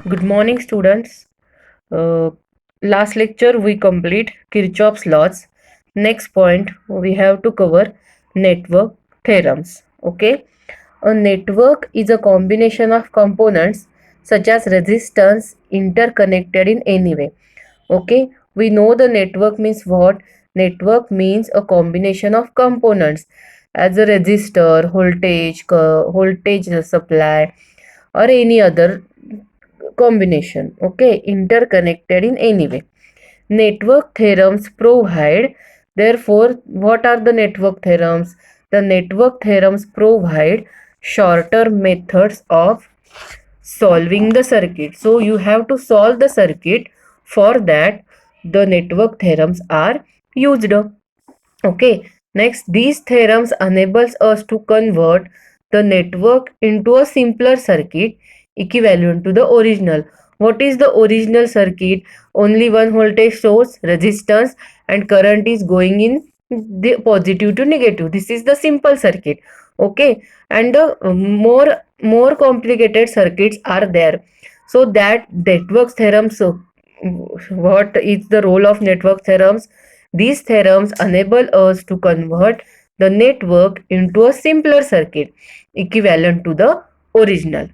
Good morning, students. Uh, Last lecture we complete Kirchhoff's laws. Next point we have to cover network theorems. Okay, a network is a combination of components such as resistance interconnected in any way. Okay, we know the network means what? Network means a combination of components as a resistor, voltage supply, or any other combination, okay, interconnected in any way. Network theorems provide, therefore, what are the network theorems? The network theorems provide shorter methods of solving the circuit. So you have to solve the circuit. For that, the network theorems are used. Okay, next, these theorems enables us to convert the network into a simpler circuit equivalent to the original. What is the original circuit? Only one voltage source, resistance, and current is going in the positive to negative. This is the simple circuit. Okay, and the more complicated circuits are there. So that network theorems. So what is the role of network theorems? These theorems enable us to convert the network into a simpler circuit equivalent to the original.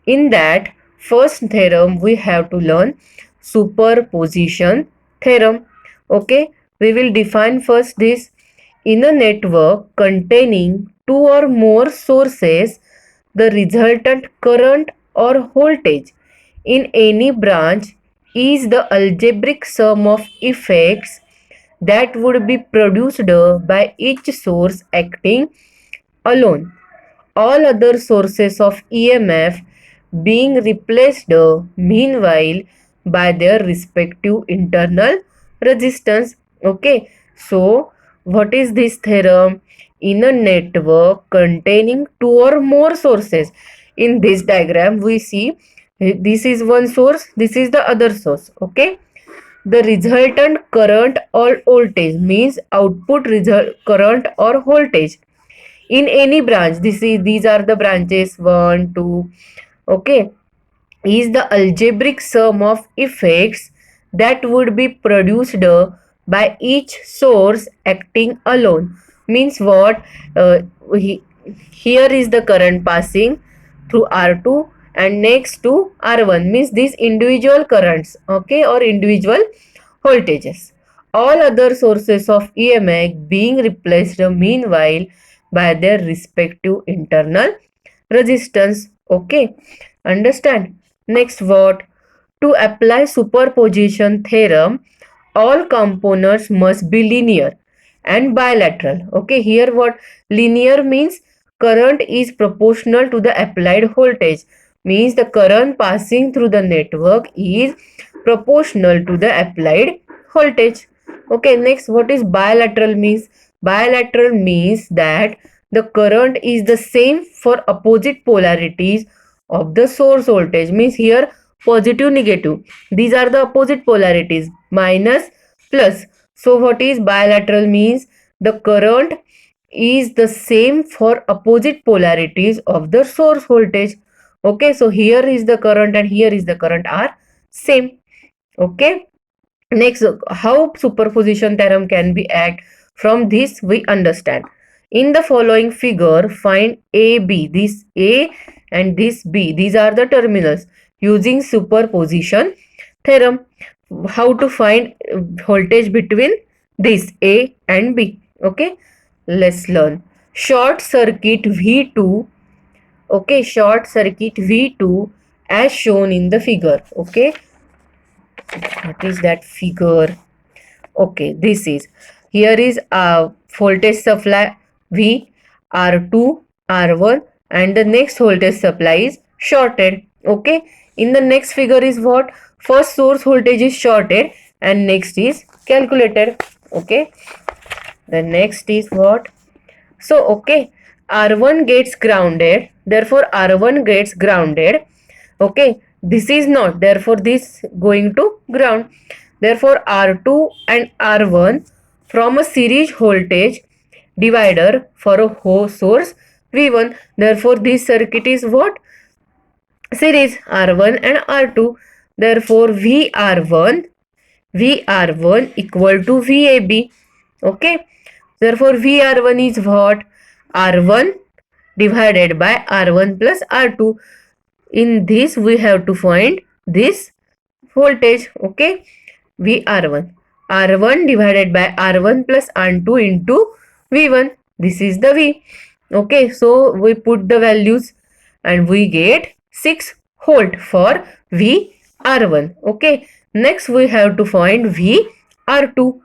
In that first theorem, we have to learn superposition theorem. Okay, we will define first this. In a network containing two or more sources, the resultant current or voltage in any branch is the algebraic sum of effects that would be produced by each source acting alone. All other sources of EMF being replaced meanwhile by their respective internal resistance. Okay, so what is this theorem? In a network containing two or more sources, in this diagram we see this is one source, this is the other source. Okay, the resultant current or voltage means output result current or voltage in any branch. These are the branches 1 2. Okay, is the algebraic sum of effects that would be produced by each source acting alone. Means what? uh, he, Here is the current passing through R2 and next to R1, means these individual currents, okay, or individual voltages. All other sources of EMF being replaced meanwhile by their respective internal resistance. Okay, understand? Next, what? To apply superposition theorem, all components must be linear and bilateral. Okay, here what? Linear means current is proportional to the applied voltage, means the current passing through the network is proportional to the applied voltage. Okay, next, what is bilateral means? Bilateral means that the current is the same for opposite polarities of the source voltage, means here positive negative, these are the opposite polarities, minus plus. So what is bilateral means? The current is the same for opposite polarities of the source voltage. Okay, so here is the current and here is the current are same. Okay, next, how superposition theorem can be act? From this we understand. In the following figure, find AB, this A and this B. These are the terminals using superposition theorem. How to find voltage between this A and B? Okay, let's learn. Short circuit V2. Okay, short circuit V2 as shown in the figure. Okay, what is that figure? Okay, this is, here is a voltage supply V, R2, R1, and the next voltage supply is shorted. Okay, in the next figure is what? First source voltage is shorted and next is calculated. Okay, the next is what? So okay, R1 gets grounded, therefore R1 gets grounded. Okay, this is not, therefore this going to ground. Therefore R2 and R1 from a series voltage divider for a whole source V1. Therefore this circuit is what? series R1 and R2. Therefore, VR1 equal to VAB. Okay. Therefore, VR1 is what? R1 divided by R1 plus R2. In this, we have to find this voltage. Okay. VR1. R1 divided by R1 plus R2 into V1. This is the V. Okay. So, we put the values and we get 6 volt for VR1. Okay. Next, we have to find VR2.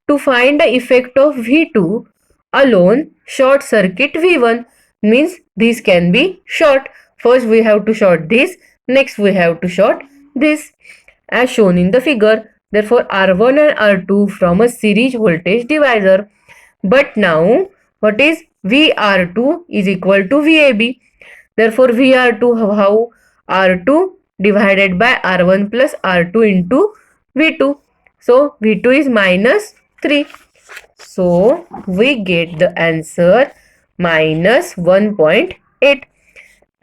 To find the effect of V2 alone, short circuit V1 means this can be short. First we have to short this, next we have to short this as shown in the figure. Therefore R1 and R2 from a series voltage divisor. But now what is VR2 is equal to VAB. Therefore VR2 how? R2 divided by R1 plus R2 into V2. So V2 is minus 3. So we get the answer minus 1.8.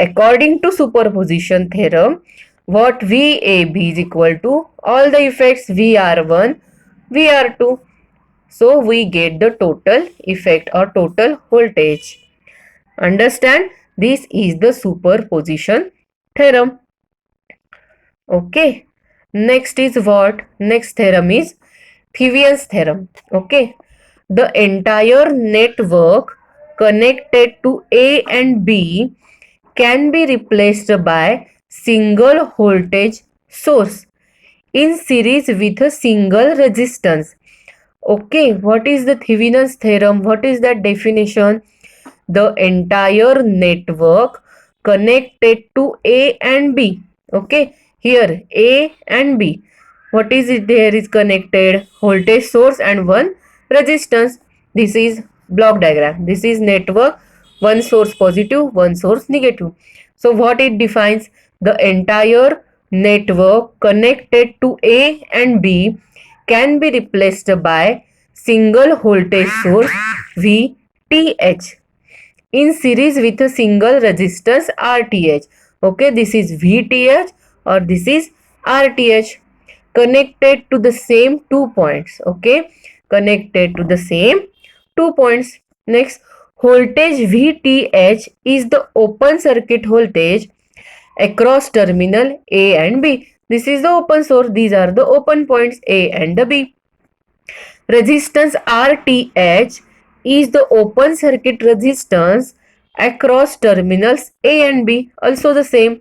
According to superposition theorem, what VAB is equal to all the effects VR1, VR2. So we get the total effect or total voltage. Understand? This is the superposition theorem. Okay. Next is what? Next theorem is Thevenin's theorem. Okay. The entire network connected to A and B can be replaced by single voltage source in series with a single resistance. Okay, what is the Thevenin's theorem? What is that definition? The entire network connected to A and B. Okay, here A and B. What is it there is connected? Voltage source and one resistance. This is block diagram. This is network. One source positive, one source negative. So what it defines? The entire network connected to A and B can be replaced by single voltage source VTH in series with a single resistance RTH. Okay, this is VTH or this is RTH connected to the same 2 points. Okay, connected to the same 2 points. Next, voltage VTH is the open circuit voltage across terminal A and B. This is the open source. These are the open points A and the B. Resistance RTH is the open circuit resistance across terminals A and B. Also the same,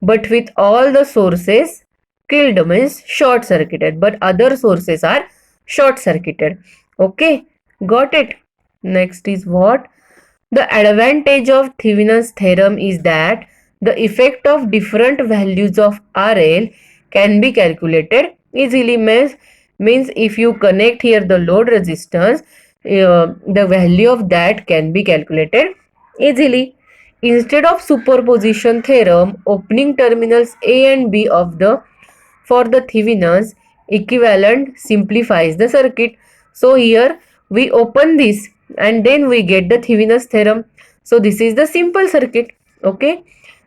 but with all the sources killed means short circuited, but other sources are short circuited. Okay, got it. Next is what? The advantage of Thevenin's theorem is that the effect of different values of RL can be calculated easily. Means if you connect here the load resistance, the value of that can be calculated easily. Instead of superposition theorem, opening terminals A and B of the for the Thevenin's equivalent simplifies the circuit. So here we open this and then we get the Thevenin's theorem. So this is the simple circuit. Okay.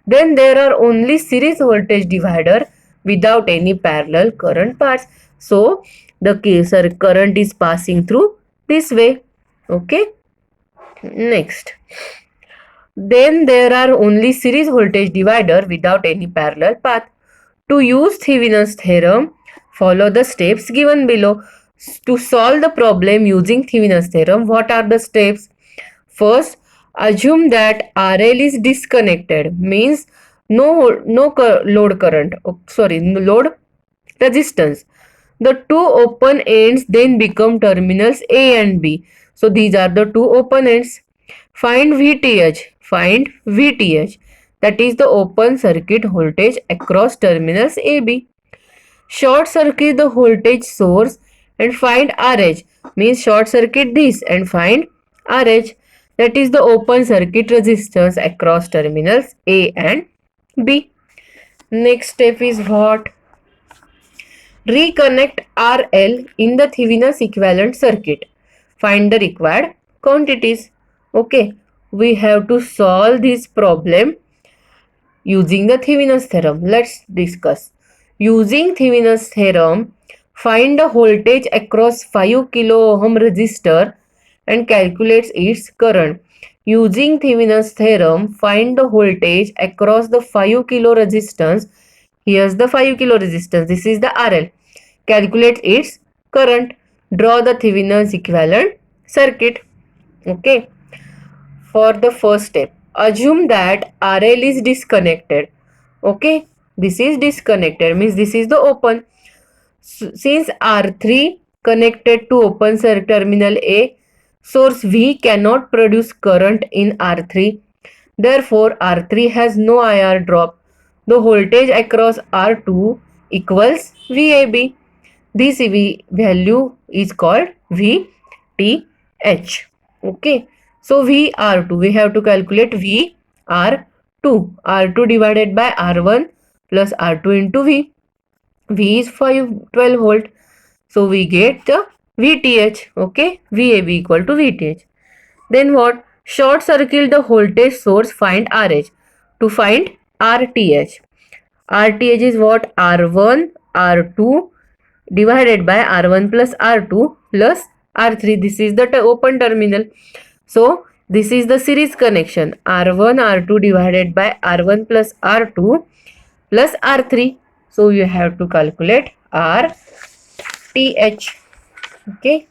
Then there are only series voltage divider without any parallel current paths. So the current is passing through this way. Okay. Next. Then there are only series voltage divider without any parallel path. To use Thevenin's theorem, follow the steps given below. To solve the problem using Thevenin's theorem, what are the steps? First, assume that RL is disconnected, means no load current, load resistance. The two open ends then become terminals A and B. So these are the two open ends. Find VTH, that is the open circuit voltage across terminals AB. Short circuit the voltage source and find RH, means short circuit this and find RH, that is the open circuit resistance across terminals A and B. Next step is what? Reconnect RL in the Thevenin's equivalent circuit. Find the required quantities. Okay, we have to solve this problem using the Thevenin's theorem. Let's discuss. Using Thevenin's theorem, find the voltage across 5 kilo ohm resistor and calculates its current. Using Thevenin's theorem, find the voltage across the 5 kilo resistance. Here's the 5 kilo resistance. This is the RL. Calculate its current. Draw the Thevenin's equivalent circuit. Okay. For the first step, assume that RL is disconnected. Okay. This is disconnected, means this is the open. Since R3 connected to open terminal A, source V cannot produce current in R3. Therefore, R3 has no IR drop. The voltage across R2 equals VAB. This value is called VTH. Okay. So VR2, we have to calculate VR2. R2 divided by R1 plus R2 into V. V is 12 volt. So we get the VTH. Okay. VAB equal to VTH. Then what? Short circuit the voltage source, find RH. To find RTH. RTH is what? R1, R2 divided by R1 plus R2 plus R3. This is the open terminal. So this is the series connection. R1, R2 divided by R1 plus R2 plus R3. So you have to calculate RTH. Okay.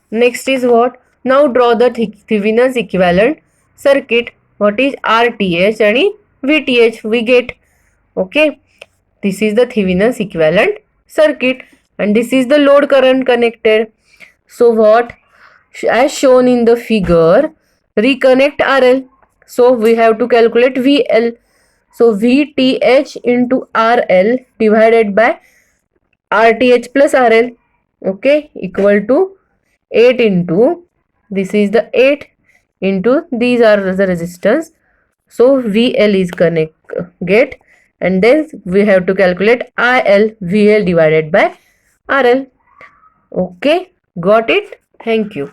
Next is what? Now draw the Thevenin's equivalent circuit. What is RTH and VTH? We get. Okay. This is the Thevenin's equivalent circuit and this is the load current connected. So what? As shown in the figure, reconnect RL. So we have to calculate VL. So VTH into RL divided by RTH plus RL. Okay, equal to 8 into, this is the 8 into, these are the resistance. So VL is get, and then we have to calculate IL VL divided by RL. Okay, got it? Thank you.